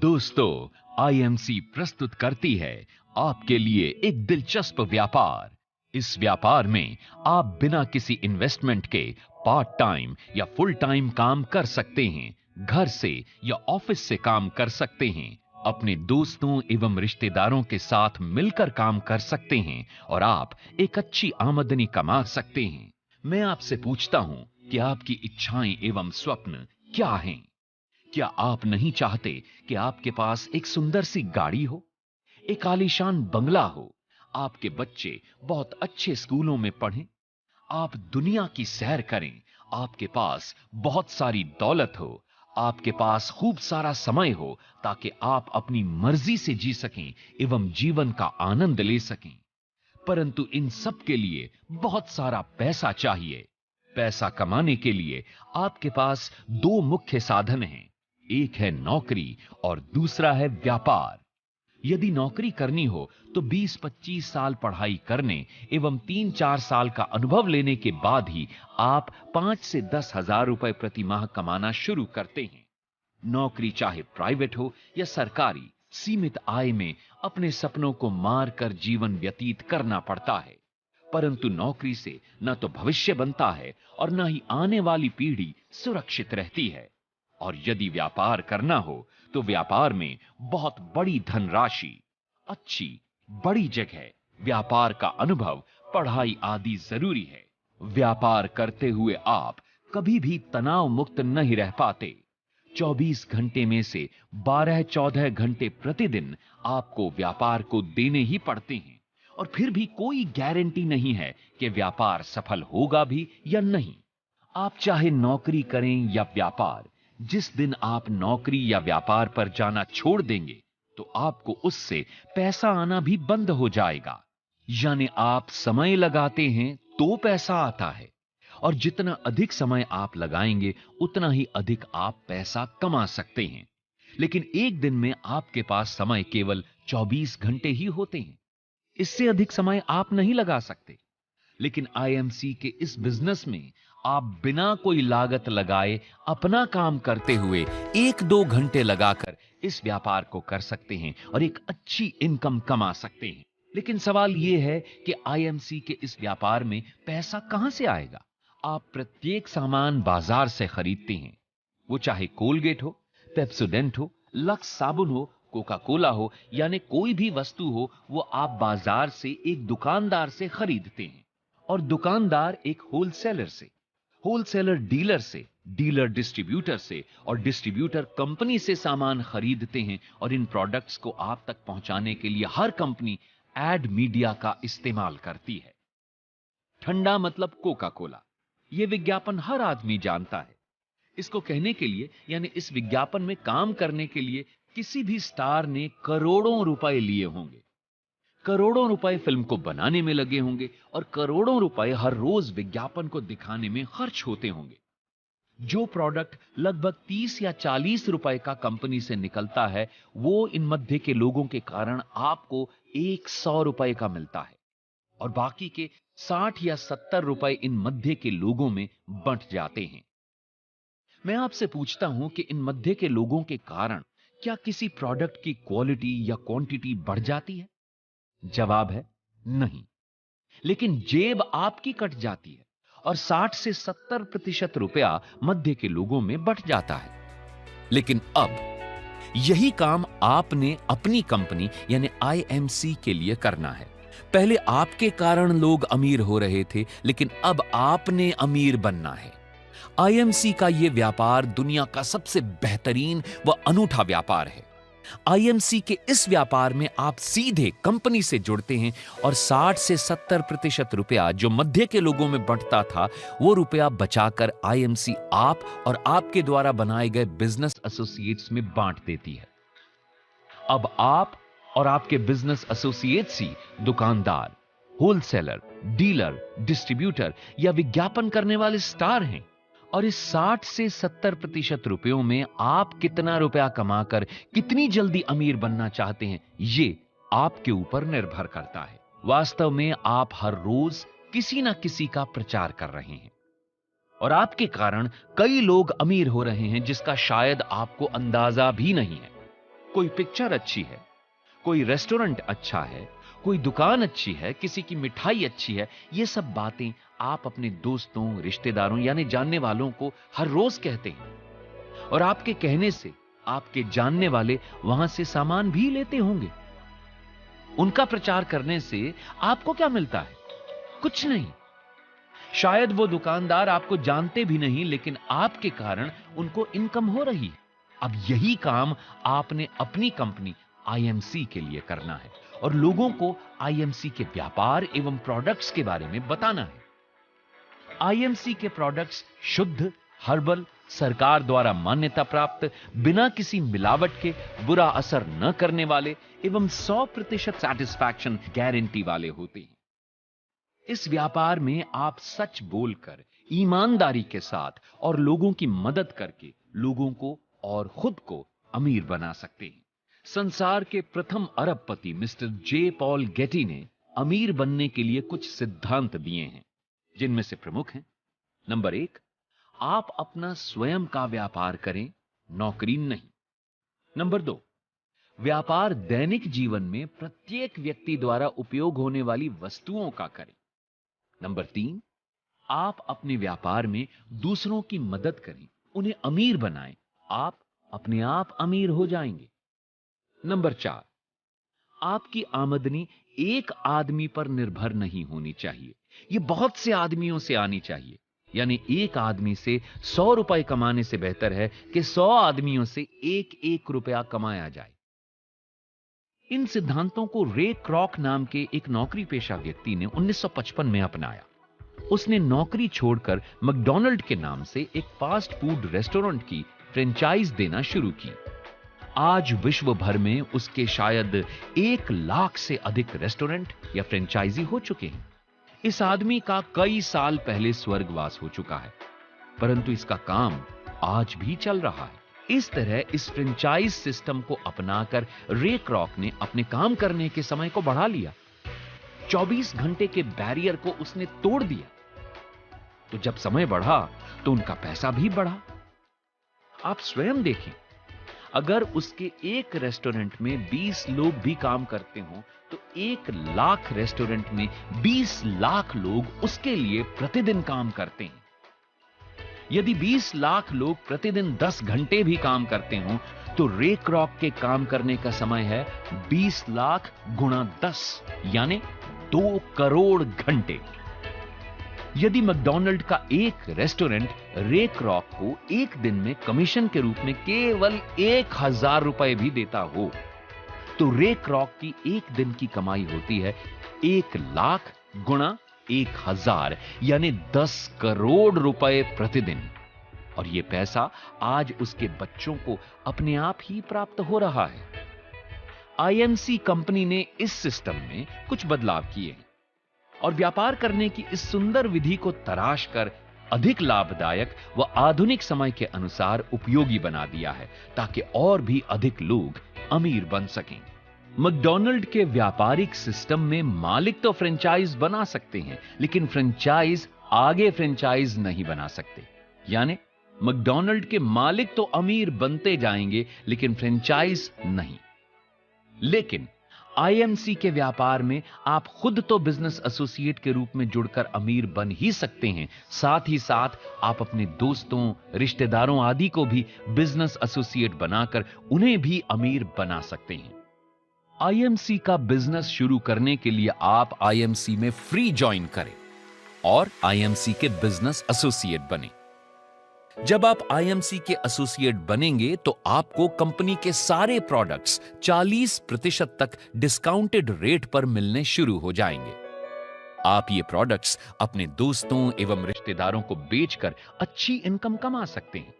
दोस्तों, आईएमसी प्रस्तुत करती है आपके लिए एक दिलचस्प व्यापार। इस व्यापार में आप बिना किसी इन्वेस्टमेंट के पार्ट टाइम या फुल टाइम काम कर सकते हैं, घर से या ऑफिस से काम कर सकते हैं, अपने दोस्तों एवं रिश्तेदारों के साथ मिलकर काम कर सकते हैं और आप एक अच्छी आमदनी कमा सकते हैं। मैं आपसे पूछता हूं कि आपकी इच्छाएं एवं स्वप्न क्या हैं? क्या आप नहीं चाहते कि आपके पास एक सुंदर सी गाड़ी हो, एक आलीशान बंगला हो, आपके बच्चे बहुत अच्छे स्कूलों में पढ़ें, आप दुनिया की सैर करें, आपके पास बहुत सारी दौलत हो, आपके पास खूब सारा समय हो ताकि आप अपनी मर्जी से जी सकें एवं जीवन का आनंद ले सकें। परंतु इन सब के लिए बहुत सारा पैसा चाहिए। पैसा कमाने के लिए आपके पास दो मुख्य साधन हैं। एक है नौकरी और दूसरा है व्यापार। यदि नौकरी करनी हो तो 20-25 साल पढ़ाई करने एवं 3-4 साल का अनुभव लेने के बाद ही आप 5 से 10 हजार रुपए प्रति माह कमाना शुरू करते हैं। नौकरी चाहे प्राइवेट हो या सरकारी, सीमित आय में अपने सपनों को मार कर जीवन व्यतीत करना पड़ता है। परंतु नौकरी से न तो भविष्य बनता है और न ही आने वाली पीढ़ी सुरक्षित रहती है। और यदि व्यापार करना हो तो व्यापार में बहुत बड़ी धनराशि, अच्छी बड़ी जगह, व्यापार का अनुभव, पढ़ाई आदि जरूरी है। व्यापार करते हुए आप कभी भी तनाव मुक्त नहीं रह पाते। 24 घंटे में से 12-14 घंटे प्रतिदिन आपको व्यापार को देने ही पड़ते हैं और फिर भी कोई गारंटी नहीं है कि व्यापार सफल होगा भी या नहीं। आप चाहे नौकरी करें या व्यापार, जिस दिन आप नौकरी या व्यापार पर जाना छोड़ देंगे तो आपको उससे पैसा आना भी बंद हो जाएगा। यानी आप समय लगाते हैं तो पैसा आता है और जितना अधिक समय आप लगाएंगे उतना ही अधिक आप पैसा कमा सकते हैं। लेकिन एक दिन में आपके पास समय केवल 24 घंटे ही होते हैं। इससे अधिक समय आप नहीं लगा सकते। लेकिन आईएमसी के इस बिजनेस में आप बिना कोई लागत लगाए अपना काम करते हुए 1-2 घंटे लगाकर इस व्यापार को कर सकते हैं और एक अच्छी इनकम कमा सकते हैं। लेकिन सवाल यह है कि आईएमसी के इस व्यापार में पैसा कहां से आएगा? आप प्रत्येक सामान बाजार से खरीदते हैं, वो चाहे कोलगेट हो, पेप्सोडेंट हो, लक्स साबुन हो, कोका कोला हो, यानी कोई भी वस्तु हो, वो आप बाजार से एक दुकानदार से खरीदते हैं और दुकानदार एक होलसेलर से, होलसेलर डीलर से, डीलर डिस्ट्रीब्यूटर से और डिस्ट्रीब्यूटर कंपनी से सामान खरीदते हैं और इन प्रोडक्ट्स को आप तक पहुंचाने के लिए हर कंपनी एड मीडिया का इस्तेमाल करती है। ठंडा मतलब कोका कोला, यह विज्ञापन हर आदमी जानता है। इसको कहने के लिए यानी इस विज्ञापन में काम करने के लिए किसी भी स्टार ने करोड़ों रुपए लिए होंगे, करोड़ों रुपए फिल्म को बनाने में लगे होंगे और करोड़ों रुपए हर रोज विज्ञापन को दिखाने में खर्च होते होंगे। जो प्रोडक्ट लगभग 30 या 40 रुपए का कंपनी से निकलता है, वो इन मध्य के लोगों के कारण आपको 100 रुपए का मिलता है और बाकी के 60 या 70 रुपए इन मध्य के लोगों में बंट जाते हैं। मैं आपसे पूछता हूं कि इन मध्य के लोगों के कारण क्या किसी प्रोडक्ट की क्वालिटी या क्वांटिटी बढ़ जाती है? जवाब है नहीं। लेकिन जेब आपकी कट जाती है और 60 से 70% रुपया मध्य के लोगों में बंट जाता है। लेकिन अब यही काम आपने अपनी कंपनी यानी आईएमसी के लिए करना है। पहले आपके कारण लोग अमीर हो रहे थे, लेकिन अब आपने अमीर बनना है। आईएमसी का यह व्यापार दुनिया का सबसे बेहतरीन व अनूठा व्यापार है। आईएमसी के इस व्यापार में आप सीधे कंपनी से जुड़ते हैं और 60 से 70% रुपया जो मध्य के लोगों में बंटता था, वो रुपया बचाकर आईएमसी आप और आपके द्वारा बनाए गए बिजनेस एसोसिएट्स में बांट देती है। अब आप और आपके बिजनेस एसोसिएट्स ही दुकानदार, होलसेलर, डीलर, डिस्ट्रीब्यूटर या विज्ञापन करने वाले स्टार हैं और इस 60 से 70% रुपयों में आप कितना रुपया कमाकर कितनी जल्दी अमीर बनना चाहते हैं, ये आपके ऊपर निर्भर करता है। वास्तव में आप हर रोज किसी ना किसी का प्रचार कर रहे हैं और आपके कारण कई लोग अमीर हो रहे हैं जिसका शायद आपको अंदाजा भी नहीं है। कोई पिक्चर अच्छी है, कोई रेस्टोरेंट अच्छा है, कोई दुकान अच्छी है, किसी की मिठाई अच्छी है, ये सब बातें आप अपने दोस्तों, रिश्तेदारों यानी जानने वालों को हर रोज कहते हैं। और आपके कहने से आपके जानने वाले वहां से सामान भी लेते होंगे। उनका प्रचार करने से आपको क्या मिलता है? कुछ नहीं। शायद वो दुकानदार आपको जानते भी नहीं, लेकिन आपके कारण उनको इनकम हो रही है। अब यही काम आपने अपनी कंपनी आईएमसी के लिए करना है और लोगों को आईएमसी के व्यापार एवं प्रोडक्ट्स के बारे में बताना है। आईएमसी के प्रोडक्ट्स शुद्ध, हर्बल, सरकार द्वारा मान्यता प्राप्त, बिना किसी मिलावट के, बुरा असर न करने वाले एवं 100% सैटिस्फैक्शन गारंटी वाले होते हैं। इस व्यापार में आप सच बोलकर, ईमानदारी के साथ और लोगों की मदद करके लोगों को और खुद को अमीर बना सकते हैं। संसार के प्रथम अरबपति मिस्टर जे पॉल गेटी ने अमीर बनने के लिए कुछ सिद्धांत दिए हैं, जिनमें से प्रमुख हैं। नंबर 1, आप अपना स्वयं का व्यापार करें, नौकरी नहीं। नंबर 2, व्यापार दैनिक जीवन में प्रत्येक व्यक्ति द्वारा उपयोग होने वाली वस्तुओं का करें। नंबर 3, आप अपने व्यापार में दूसरों की मदद करें, उन्हें अमीर बनाएं, आप अपने आप अमीर हो जाएंगे। नंबर 4, आपकी आमदनी एक आदमी पर निर्भर नहीं होनी चाहिए, यह बहुत से आदमियों से आनी चाहिए। यानी एक आदमी से 100 रुपए कमाने से बेहतर है कि 100 आदमियों से एक रुपया कमाया जाए। इन सिद्धांतों को रे क्रॉक नाम के एक नौकरी पेशा व्यक्ति ने 1955 में अपनाया। उसने नौकरी छोड़कर मैकडॉनल्ड के नाम से एक फास्ट फूड रेस्टोरेंट की फ्रेंचाइज देना शुरू की। आज विश्व भर में उसके शायद 1 लाख से अधिक रेस्टोरेंट या फ्रेंचाइजी हो चुके हैं। इस आदमी का कई साल पहले स्वर्गवास हो चुका है, परंतु इसका काम आज भी चल रहा है। इस तरह इस फ्रेंचाइज सिस्टम को अपनाकर रे क्रॉक ने अपने काम करने के समय को बढ़ा लिया। 24 घंटे के बैरियर को उसने तोड़ दिया। तो जब समय बढ़ा तो उनका पैसा भी बढ़ा। आप स्वयं देखें, अगर उसके एक रेस्टोरेंट में 20 लोग भी काम करते हो तो 1 लाख रेस्टोरेंट में 20 लाख लोग उसके लिए प्रतिदिन काम करते हैं। यदि 20 लाख लोग प्रतिदिन 10 घंटे भी काम करते हो तो रे क्रॉक के काम करने का समय है 20 लाख गुणा 10 यानी 2 करोड़ घंटे। यदि मैकडॉनल्ड का एक रेस्टोरेंट रे क्रॉक को एक दिन में कमीशन के रूप में केवल 1000 रुपए भी देता हो तो रे क्रॉक की एक दिन की कमाई होती है 1 लाख गुणा 1000 यानी 10 करोड़ रुपए प्रतिदिन। और यह पैसा आज उसके बच्चों को अपने आप ही प्राप्त हो रहा है। आईएमसी कंपनी ने इस सिस्टम में कुछ बदलाव किए हैं और व्यापार करने की इस सुंदर विधि को तराश कर अधिक लाभदायक व आधुनिक समय के अनुसार उपयोगी बना दिया है ताकि और भी अधिक लोग अमीर बन सकें। मैकडॉनल्ड के व्यापारिक सिस्टम में मालिक तो फ्रेंचाइज बना सकते हैं, लेकिन फ्रेंचाइज आगे फ्रेंचाइज नहीं बना सकते। यानी मैकडॉनल्ड के मालिक तो अमीर बनते जाएंगे लेकिन फ्रेंचाइज नहीं। लेकिन आईएमसी के व्यापार में आप खुद तो बिजनेस एसोसिएट के रूप में जुड़कर अमीर बन ही सकते हैं, साथ ही साथ आप अपने दोस्तों, रिश्तेदारों आदि को भी बिजनेस एसोसिएट बनाकर उन्हें भी अमीर बना सकते हैं। आईएमसी का बिजनेस शुरू करने के लिए आप आईएमसी में फ्री ज्वाइन करें और आईएमसी के बिजनेस एसोसिएट बने। जब आप आईएमसी के एसोसिएट बनेंगे तो आपको कंपनी के सारे प्रोडक्ट्स 40% तक डिस्काउंटेड रेट पर मिलने शुरू हो जाएंगे। आप ये प्रोडक्ट्स अपने दोस्तों एवं रिश्तेदारों को बेचकर अच्छी इनकम कमा सकते हैं।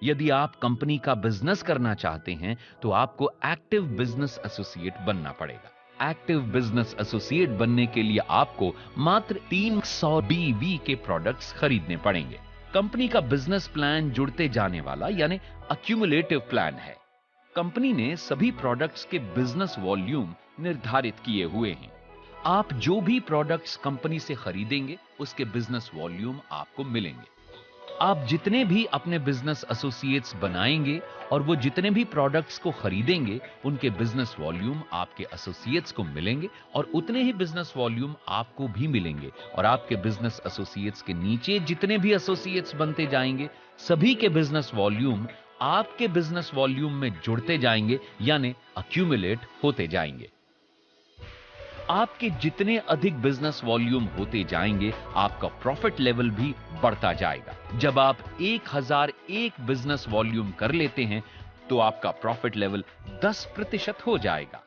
यदि आप कंपनी का बिजनेस करना चाहते हैं तो आपको एक्टिव बिजनेस एसोसिएट बनना पड़ेगा। एक्टिव बिजनेस एसोसिएट बनने के लिए आपको मात्र 300 बीवी के प्रोडक्ट्स खरीदने पड़ेंगे। कंपनी का बिजनेस प्लान जुड़ते जाने वाला यानी अक्यूमुलेटिव प्लान है। कंपनी ने सभी प्रोडक्ट्स के बिजनेस वॉल्यूम निर्धारित किए हुए हैं। आप जो भी प्रोडक्ट्स कंपनी से खरीदेंगे उसके बिजनेस वॉल्यूम आपको मिलेंगे। आप जितने भी अपने बिजनेस एसोसिएट्स बनाएंगे और वो जितने भी प्रोडक्ट्स को खरीदेंगे, उनके बिजनेस वॉल्यूम आपके एसोसिएट्स को मिलेंगे और उतने ही बिजनेस वॉल्यूम आपको भी मिलेंगे। और आपके बिजनेस एसोसिएट्स के नीचे जितने भी एसोसिएट्स बनते जाएंगे, सभी के बिजनेस वॉल्यूम आपके बिजनेस वॉल्यूम में जुड़ते जाएंगे, यानी अक्यूमुलेट होते जाएंगे। आपके जितने अधिक बिजनेस वॉल्यूम होते जाएंगे, आपका प्रॉफिट लेवल भी बढ़ता जाएगा। जब आप 1001 बिजनेस वॉल्यूम कर लेते हैं, तो आपका प्रॉफिट लेवल 10% हो जाएगा।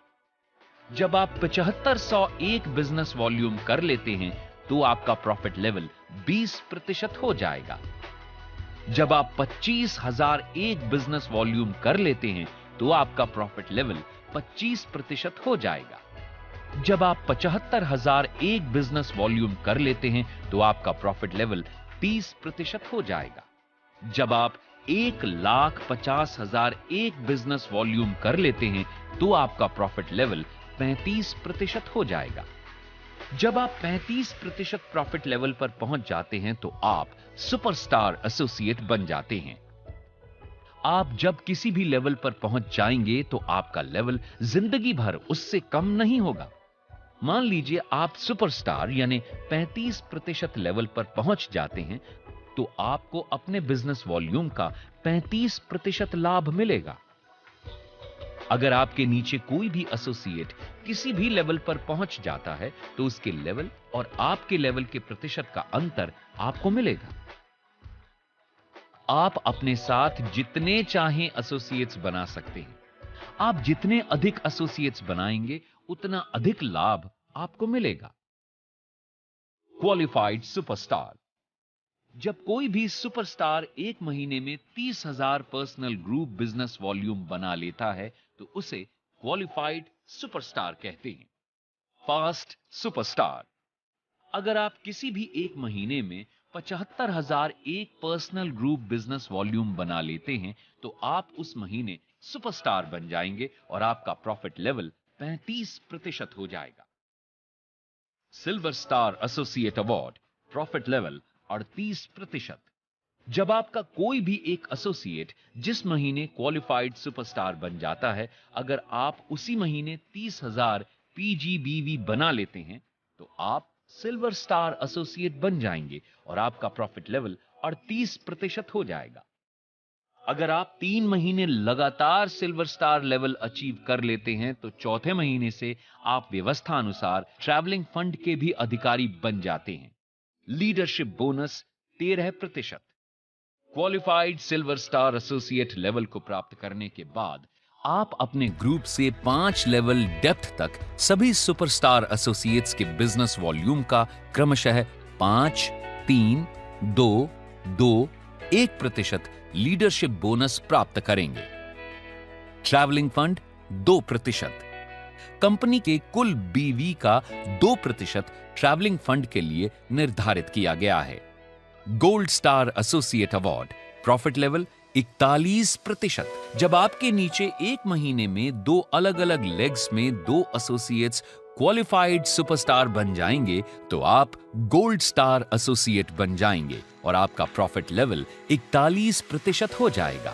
जब आप 7501 बिजनेस वॉल्यूम कर लेते हैं, तो आपका प्रॉफिट लेवल 20% हो जाएगा। जब आप 25001 बिजनेस वॉल्यूम कर लेते हैं, तो आपका प्रॉफिट लेवल 25% हो जाएगा। जब आप 75001 बिजनेस वॉल्यूम कर लेते हैं, तो आपका प्रॉफिट लेवल 30% हो जाएगा। जब आप 1,50,001 बिजनेस वॉल्यूम कर लेते हैं, तो आपका प्रॉफिट लेवल 35% हो जाएगा। जब आप 35% प्रॉफिट लेवल पर पहुंच जाते हैं, तो आप सुपरस्टार एसोसिएट बन जाते हैं। आप जब किसी भी लेवल पर पहुंच जाएंगे, तो आपका लेवल जिंदगी भर उससे कम नहीं होगा। मान लीजिए आप सुपरस्टार यानी 35% लेवल पर पहुंच जाते हैं, तो आपको अपने बिजनेस वॉल्यूम का 35% लाभ मिलेगा। अगर आपके नीचे कोई भी एसोसिएट किसी भी लेवल पर पहुंच जाता है, तो उसके लेवल और आपके लेवल के प्रतिशत का अंतर आपको मिलेगा। आप अपने साथ जितने चाहें एसोसिएट्स बना सकते हैं। आप जितने अधिक एसोसिएट्स बनाएंगे, उतना अधिक लाभ आपको मिलेगा। Qualified superstar. जब कोई भी सुपरस्टार एक महीने में 30,000 पर्सनल ग्रुप बिजनेस वॉल्यूम बना लेता है, तो उसे क्वालिफाइड सुपरस्टार कहते हैं। Fast superstar. अगर आप किसी भी एक महीने में 75,001 पर्सनल ग्रुप बिजनेस वॉल्यूम बना लेते हैं, तो आप उस महीने सुपरस्टार बन जाएंगे और आपका प्रॉफिट लेवल 35% हो जाएगा। Silver star associate award, profit level 38%। जब आपका कोई भी एक एसोसिएट जिस महीने क्वालिफाइड सुपरस्टार बन जाता है, अगर आप उसी महीने 30,000 पीजीबीवी बना लेते हैं, तो आप सिल्वर स्टार एसोसिएट बन जाएंगे और आपका प्रॉफिट लेवल 38% हो जाएगा। अगर आप 3 महीने लगातार सिल्वर स्टार लेवल अचीव कर लेते हैं, तो चौथे महीने से आप व्यवस्था अनुसार ट्रैवलिंग फंड के भी अधिकारी बन जाते हैं। Leadership bonus 13%। Qualified silver star associate level को प्राप्त करने के बाद आप अपने ग्रुप से 5 लेवल डेप्थ तक सभी सुपरस्टार एसोसिएट्स के बिजनेस वॉल्यूम का क्रमशः 5, 3, 2, 2, 1% लीडरशिप बोनस प्राप्त करेंगे। Travelling fund 2%। कंपनी के कुल बीवी का 2% ट्रैवलिंग फंड के लिए निर्धारित किया गया है। Gold star associate award, profit level 41%। जब आपके नीचे एक महीने में 2 अलग अलग लेग्स में 2 एसोसिएट्स क्वालिफाइड सुपरस्टार बन जाएंगे, तो आप गोल्ड स्टार एसोसिएट बन जाएंगे और आपका प्रॉफिट लेवल 41% हो जाएगा।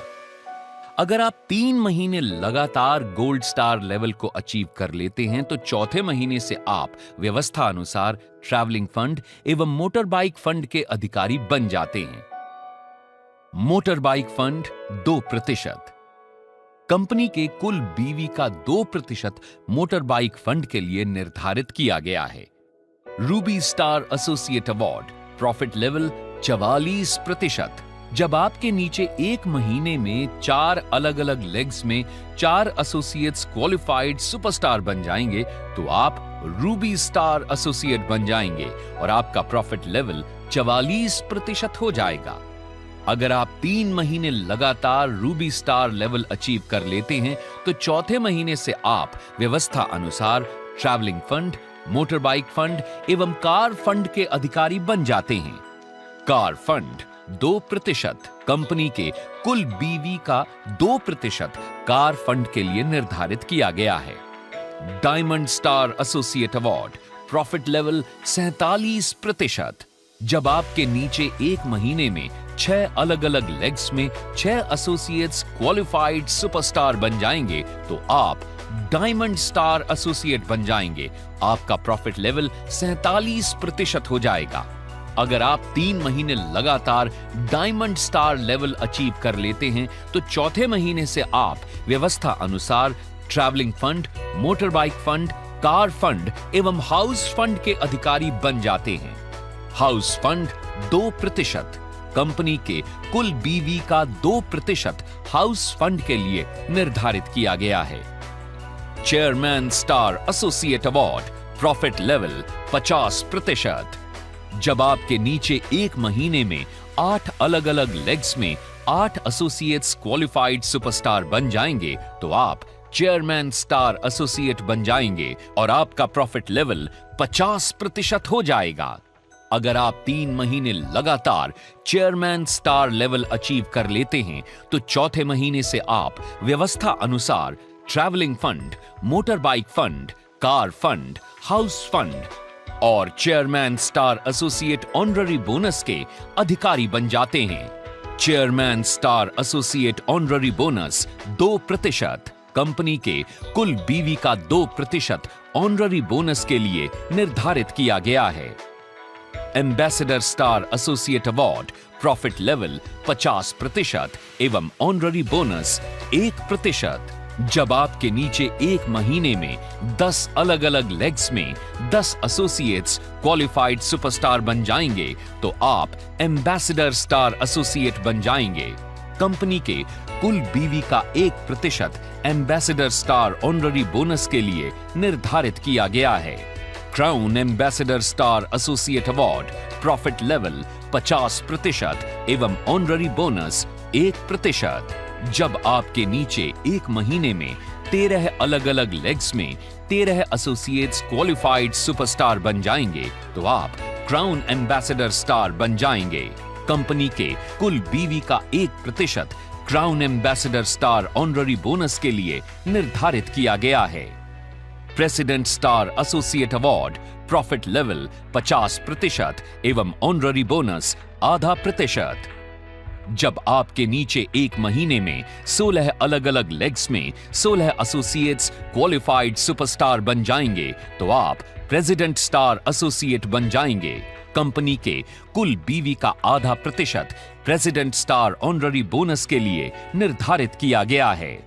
अगर आप 3 महीने लगातार गोल्ड स्टार लेवल को अचीव कर लेते हैं, तो चौथे महीने से आप व्यवस्था अनुसार ट्रैवलिंग फंड एवं मोटर बाइक फंड के अधिकारी बन जाते हैं। Motor bike fund 2%। कंपनी के कुल बीवी का 2% मोटर बाइक फंड के लिए निर्धारित किया गया है। Ruby star associate award, profit level 44%। जब आपके नीचे एक महीने में 4 अलग अलग लेग्स में 4 एसोसिएट्स क्वालिफाइड सुपरस्टार बन जाएंगे, तो आप रूबी स्टार एसोसिएट बन जाएंगे और आपका प्रॉफिट लेवल 44% हो जाएगा। अगर आप 3 महीने लगातार रूबी स्टार लेवल अचीव कर लेते हैं, तो चौथे महीने से आप व्यवस्था अनुसार travelling fund, motor bike fund एवं कार फंड के अधिकारी बन जाते हैं। Car fund 2%। कंपनी के कुल बीवी का 2% कार फंड के लिए निर्धारित किया गया है। Diamond star associate award, profit level 47%। जब आपके नीचे एक महीने में 6 अलग अलग लेग्स में 6 एसोसिएट्स क्वालिफाइड सुपरस्टार बन जाएंगे तो आप डायमंड स्टार एसोसिएट बन जाएंगे। आपका प्रॉफिट लेवल 47% हो जाएगा। अगर आप 3 महीने लगातार डायमंड स्टार लेवल अचीव कर लेते हैं तो चौथे महीने से आप व्यवस्था अनुसार travelling fund, motor bike fund, car fund एवं हाउस फंड के अधिकारी बन जाते हैं। हाउस फंड 2%, कंपनी के कुल बीवी का 2% हाउस फंड के लिए निर्धारित किया गया है। Chairman star associate award, profit level 50%। जब आपके नीचे एक महीने में 8 अलग अलग लेग्स में 8 एसोसिएट्स क्वालिफाइड सुपरस्टार बन जाएंगे तो आप चेयरमैन स्टार एसोसिएट बन जाएंगे और आपका प्रॉफिट लेवल 50% हो जाएगा। अगर आप 3 महीने लगातार चेयरमैन स्टार लेवल अचीव कर लेते हैं तो चौथे महीने से आप व्यवस्था अनुसार travelling fund, motor bike fund, car fund, house fund और chairman star associate honorary bonus के अधिकारी बन जाते हैं। Chairman star associate honorary bonus 2%, company के कुल बीवी का 2% ऑनररी बोनस के लिए निर्धारित किया गया है। Ambassador star associate award, profit level 50% एवं ऑनररी बोनस 1%। जब आपके नीचे एक महीने में 10 अलग अलग लेग्स में 10 एसोसिएट्स क्वालिफाइड सुपरस्टार बन जाएंगे तो आप एम्बेसडर स्टार एसोसिएट बन जाएंगे। कंपनी के कुल बीवी का 1% एम्बेसडर स्टार ऑनररी बोनस के लिए निर्धारित किया गया है। Crown ambassador star associate award, profit level 50% एवं ऑनररी बोनस 1%। जब आपके नीचे एक महीने में 13 अलग अलग लेग्स में 13 एसोसिएट्स क्वालिफाइड सुपरस्टार बन जाएंगे तो आप क्राउन एम्बेसडर स्टार बन जाएंगे। कंपनी के कुल बीवी का 1% crown ambassador star honorary bonus के लिए निर्धारित किया गया है। President star associate award, profit level 50% एवं ऑनररी बोनस 0.5%। जब आपके नीचे एक महीने में 16 अलग अलग लेग्स में 16 एसोसिएट्स क्वालिफाइड सुपरस्टार बन जाएंगे तो आप प्रेसिडेंट स्टार एसोसिएट बन जाएंगे। कंपनी के कुल बीवी का 0.5% प्रेसिडेंट स्टार ऑनररी बोनस के लिए निर्धारित किया गया है।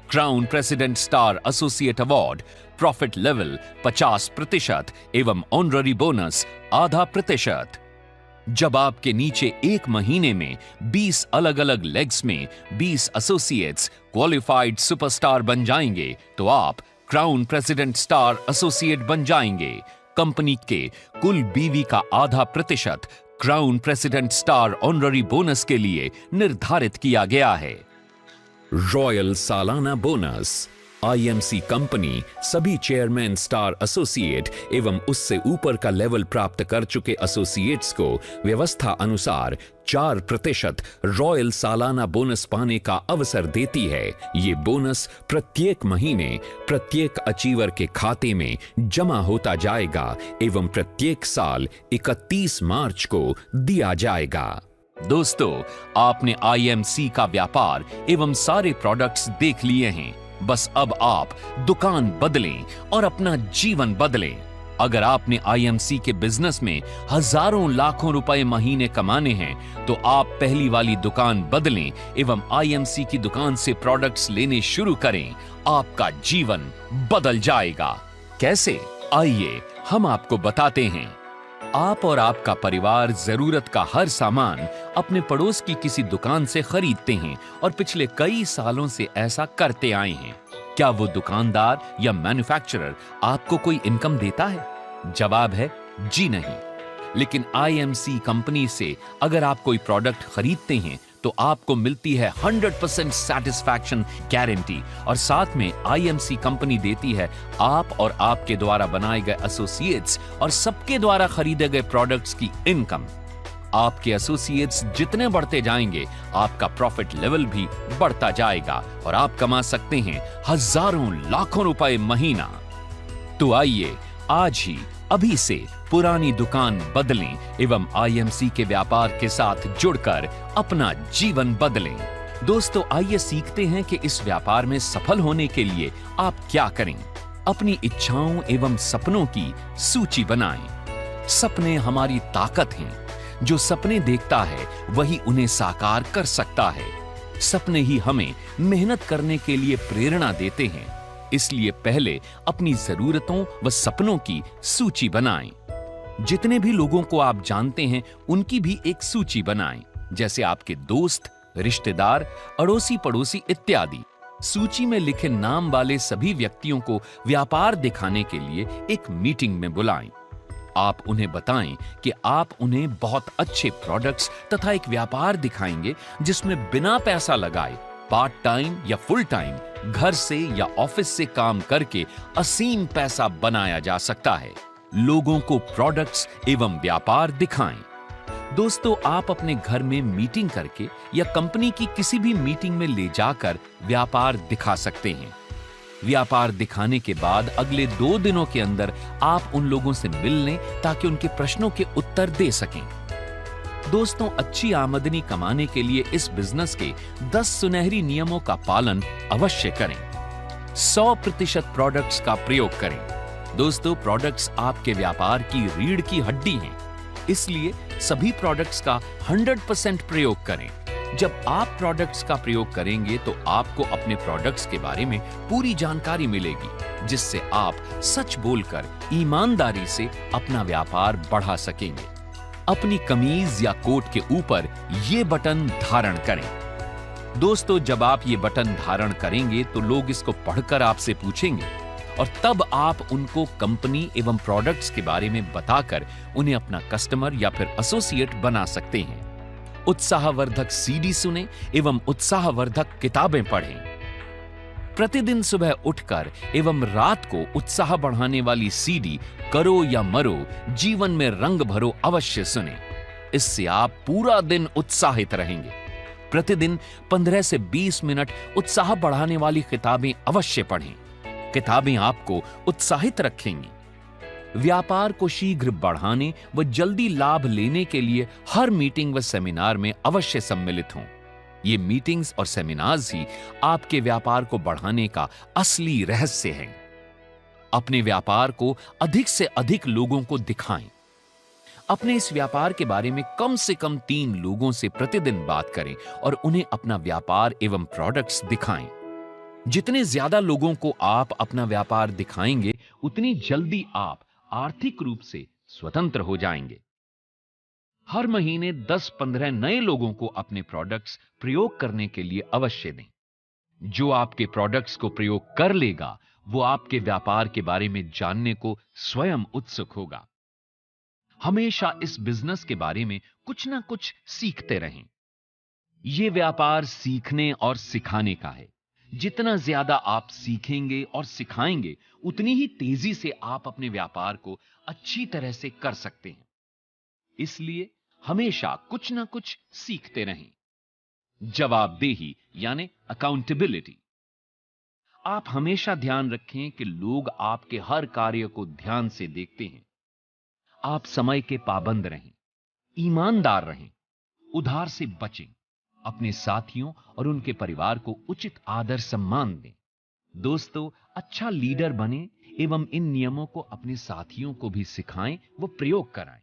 Crown president star associate award, profit level 50% एवं ऑनररी बोनस 0.5%। जब आपके नीचे एक महीने में 20 अलग अलग लेग्स में 20 एसोसिएट्स क्वालिफाइड सुपरस्टार बन जाएंगे तो आप क्राउन प्रेसिडेंट स्टार एसोसिएट बन जाएंगे। कंपनी के कुल बीवी का 0.5% crown president star honorary bonus के लिए निर्धारित किया गया है। रॉयल सालाना बोनस, आईएमसी कंपनी सभी चेयरमैन स्टार एसोसिएट एवं उससे ऊपर का लेवल प्राप्त कर चुके एसोसिएट्स को व्यवस्था अनुसार 4% रॉयल सालाना बोनस पाने का अवसर देती है। ये बोनस प्रत्येक महीने प्रत्येक अचीवर के खाते में जमा होता जाएगा एवं प्रत्येक साल 31 मार्च को दिया जाएगा। दोस्तों, आपने आईएमसी का व्यापार एवं सारे प्रोडक्ट्स देख लिए हैं। बस अब आप दुकान बदलें और अपना जीवन बदलें। अगर आपने आईएमसी के बिजनेस में हजारों लाखों रुपए महीने कमाने हैं तो आप पहली वाली दुकान बदलें एवं आईएमसी की दुकान से प्रोडक्ट्स लेने शुरू करें। आपका जीवन बदल जाएगा। कैसे? आइए हम आपको बताते हैं। आप और आपका परिवार जरूरत का हर सामान अपने पड़ोस की किसी दुकान से खरीदते हैं और पिछले कई सालों से ऐसा करते आए हैं। क्या वो दुकानदार या मैन्युफैक्चरर आपको कोई इनकम देता है? जवाब है जी नहीं। लेकिन आईएमसी कंपनी से अगर आप कोई प्रोडक्ट खरीदते हैं तो आपको मिलती है 100% सैटिस्फैक्शन गारंटी और साथ में आईएमसी कंपनी देती है आप और आपके द्वारा बनाए गए एसोसिएट्स और सबके द्वारा खरीदे गए प्रोडक्ट्स की इनकम। आपके एसोसिएट्स जितने बढ़ते जाएंगे आपका प्रॉफिट लेवल भी बढ़ता जाएगा और आप कमा सकते हैं हजारों लाखों रुपए महीना। तो आइए आज ही अभी से पुरानी दुकान बदलें एवं आईएमसी के व्यापार के साथ जुड़कर अपना जीवन बदलें। दोस्तों, आइए सीखते हैं कि इस व्यापार में सफल होने के लिए आप क्या करें। अपनी इच्छाओं एवं सपनों की सूची बनाएं। सपने हमारी ताकत हैं। जो सपने देखता है वही उन्हें साकार कर सकता है। सपने ही हमें मेहनत करने के लिए प्रेरणा देते हैं। इसलिए पहले अपनी जरूरतों व सपनों की सूची बनाएं। जितने भी लोगों को आप जानते हैं उनकी भी एक सूची बनाएं, जैसे आपके दोस्त, रिश्तेदार, अड़ोसी पड़ोसी इत्यादि। सूची में लिखे नाम वाले सभी व्यक्तियों को व्यापार दिखाने के लिए एक मीटिंग में बुलाएं। आप उन्हें बताएं कि आप उन्हें बहुत अच्छे प्रोडक्ट्स तथा एक व्यापार दिखाएंगे जिसमें बिना पैसा लगाए पार्ट टाइम या फुल टाइम घर से या ऑफिस से काम करके असीम पैसा बनाया जा सकता है। लोगों को प्रोडक्ट्स एवं व्यापार दिखाएं। दोस्तों, आप अपने घर में मीटिंग करके या कंपनी की किसी भी मीटिंग में ले जाकर व्यापार दिखा सकते हैं। व्यापार दिखाने के बाद अगले 2 दिनों के अंदर आप उन लोगों से मिल लें ताकि उनके प्रश्नों के उत्तर दे सकें। दोस्तों, अच्छी आमदनी कमाने के लिए इस बिजनेस के 10 सुनहरी नियमों का पालन अवश्य करें। 100% प्रोडक्ट्स का प्रयोग करें। दोस्तों, प्रोडक्ट्स आपके व्यापार की रीढ़ की हड्डी हैं, इसलिए सभी प्रोडक्ट्स का 100% प्रयोग करें। जब आप प्रोडक्ट्स का प्रयोग करेंगे तो आपको अपने प्रोडक्ट्स के बारे में पूरी जानकारी मिलेगी, जिससे आप सच बोलकर ईमानदारी से अपना व्यापार बढ़ा सकेंगे। अपनी कमीज या कोट के ऊपर ये बटन धारण करें। दोस्तों, जब आप ये बटन धारण करेंगे तो लोग इसको पढ़कर आपसे पूछेंगे और तब आप उनको कंपनी एवं प्रोडक्ट्स के बारे में बताकर उन्हें अपना कस्टमर या फिर एसोसिएट बना सकते हैं। उत्साहवर्धक सीडी सुने एवं उत्साहवर्धक किताबें पढ़ें। प्रतिदिन सुबह उठकर एवं रात को उत्साह बढ़ाने वाली सीडी करो या मरो, जीवन में रंग भरो अवश्य सुने। इससे आप पूरा दिन उत्साहित रहेंगे। प्रतिदिन 15 से 20 मिनट उत्साह बढ़ाने वाली किताबें अवश्य पढ़ें। किताबें आपको उत्साहित रखेंगी। व्यापार को शीघ्र बढ़ाने व जल्दी लाभ लेने के लिए हर मीटिंग व सेमिनार में अवश्य सम्मिलित हों। ये मीटिंग्स और सेमिनार्स ही आपके व्यापार को बढ़ाने का असली रहस्य है। अपने व्यापार को अधिक से अधिक लोगों को दिखाएं। अपने इस व्यापार के बारे में कम से कम 3 लोगों से प्रतिदिन बात करें और उन्हें अपना व्यापार एवं प्रोडक्ट्स दिखाएं। जितने ज्यादा लोगों को आप अपना व्यापार दिखाएंगे, उतनी जल्दी आप आर्थिक रूप से स्वतंत्र हो जाएंगे। हर महीने 10-15 नए लोगों को अपने प्रोडक्ट्स प्रयोग करने के लिए अवश्य दें। जो आपके प्रोडक्ट्स को प्रयोग कर लेगा, वो आपके व्यापार के बारे में जानने को स्वयं उत्सुक होगा। हमेशा इस बिजनेस के बारे में कुछ ना कुछ सीखते रहें। यह व्यापार सीखने और सिखाने का है। जितना ज्यादा आप सीखेंगे और सिखाएंगे, उतनी ही तेजी से आप अपने व्यापार को अच्छी तरह से कर सकते हैं। इसलिए हमेशा कुछ ना कुछ सीखते रहें। जवाबदेही यानी अकाउंटेबिलिटी। आप हमेशा ध्यान रखें कि लोग आपके हर कार्य को ध्यान से देखते हैं। आप समय के पाबंद रहें, ईमानदार रहें, उधार से बचें। अपने साथियों और उनके परिवार को उचित आदर सम्मान दें। दोस्तों, अच्छा लीडर बने एवं इन नियमों को अपने साथियों को भी सिखाएं व प्रयोग कराएं।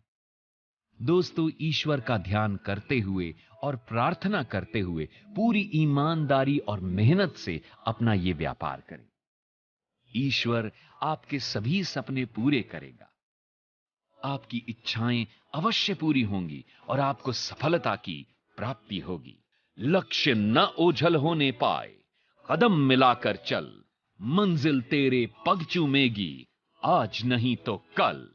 दोस्तों, ईश्वर का ध्यान करते हुए और प्रार्थना करते हुए पूरी ईमानदारी और मेहनत से अपना ये व्यापार करें। ईश्वर आपके सभी सपने पूरे करेगा। आपकी इच्छाएं अवश्य पूरी होंगी और आपको सफलता की प्राप्ति होगी। लक्ष्य न ओझल होने पाए, कदम मिलाकर चल, मंजिल तेरे पग चूमेगी, आज नहीं तो कल।